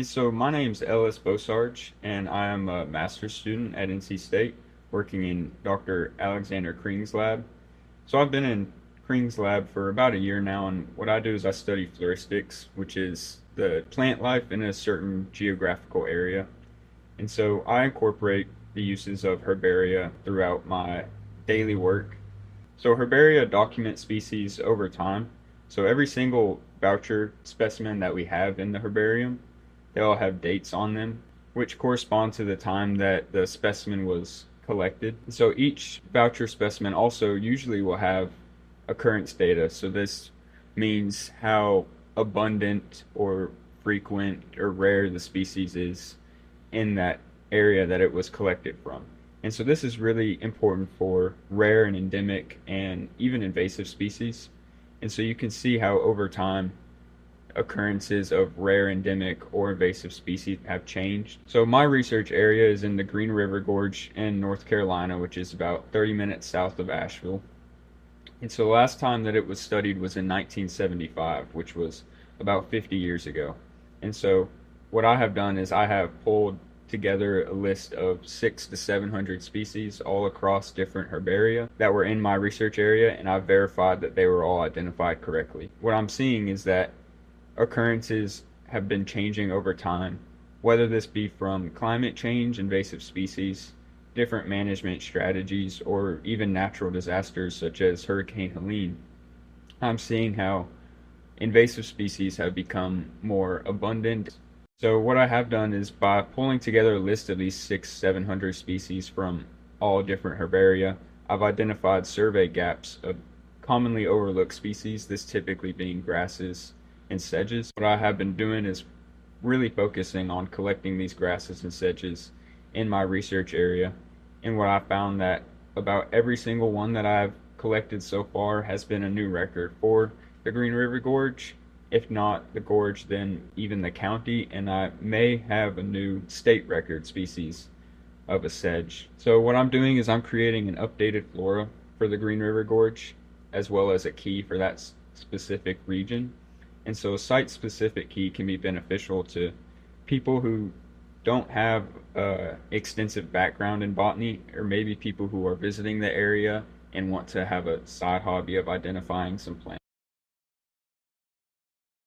So my name's Ellis Bosarge, and I am a master's student at NC State, working in Dr. Alexander Kring's lab. So I've been in Kring's lab for about a year now, and what I do is I study floristics, which is the plant life in a certain geographical area. And so I incorporate the uses of herbaria throughout my daily work. So herbaria document species over time. So every single voucher specimen that we have in the herbarium, they all have dates on them, which correspond to the time that the specimen was collected. So each voucher specimen also usually will have occurrence data. So this means how abundant or frequent or rare the species is in that area that it was collected from. And so this is really important for rare and endemic and even invasive species. And so you can see how over time occurrences of rare, endemic, or invasive species have changed. So my research area is in the Green River Gorge in North Carolina, which is about 30 minutes south of Asheville. And so the last time that it was studied was in 1975, which was about 50 years ago. And so what I have done is I have pulled together a list of 600 to 700 species all across different herbaria that were in my research area, and I've verified that they were all identified correctly. What I'm seeing is that occurrences have been changing over time, whether this be from climate change, invasive species, different management strategies, or even natural disasters such as Hurricane Helene. I'm seeing how invasive species have become more abundant. So what I have done is by pulling together a list of these 700 species from all different herbaria, I've identified survey gaps of commonly overlooked species, this typically being grasses and sedges. What I have been doing is really focusing on collecting these grasses and sedges in my research area. And what I found that about every single one that I've collected so far has been a new record for the Green River Gorge. If not the gorge, then even the county, and I may have a new state record species of a sedge. So what I'm doing is I'm creating an updated flora for the Green River Gorge, as well as a key for that specific region. And so a site-specific key can be beneficial to people who don't have extensive background in botany, or maybe people who are visiting the area and want to have a side hobby of identifying some plants.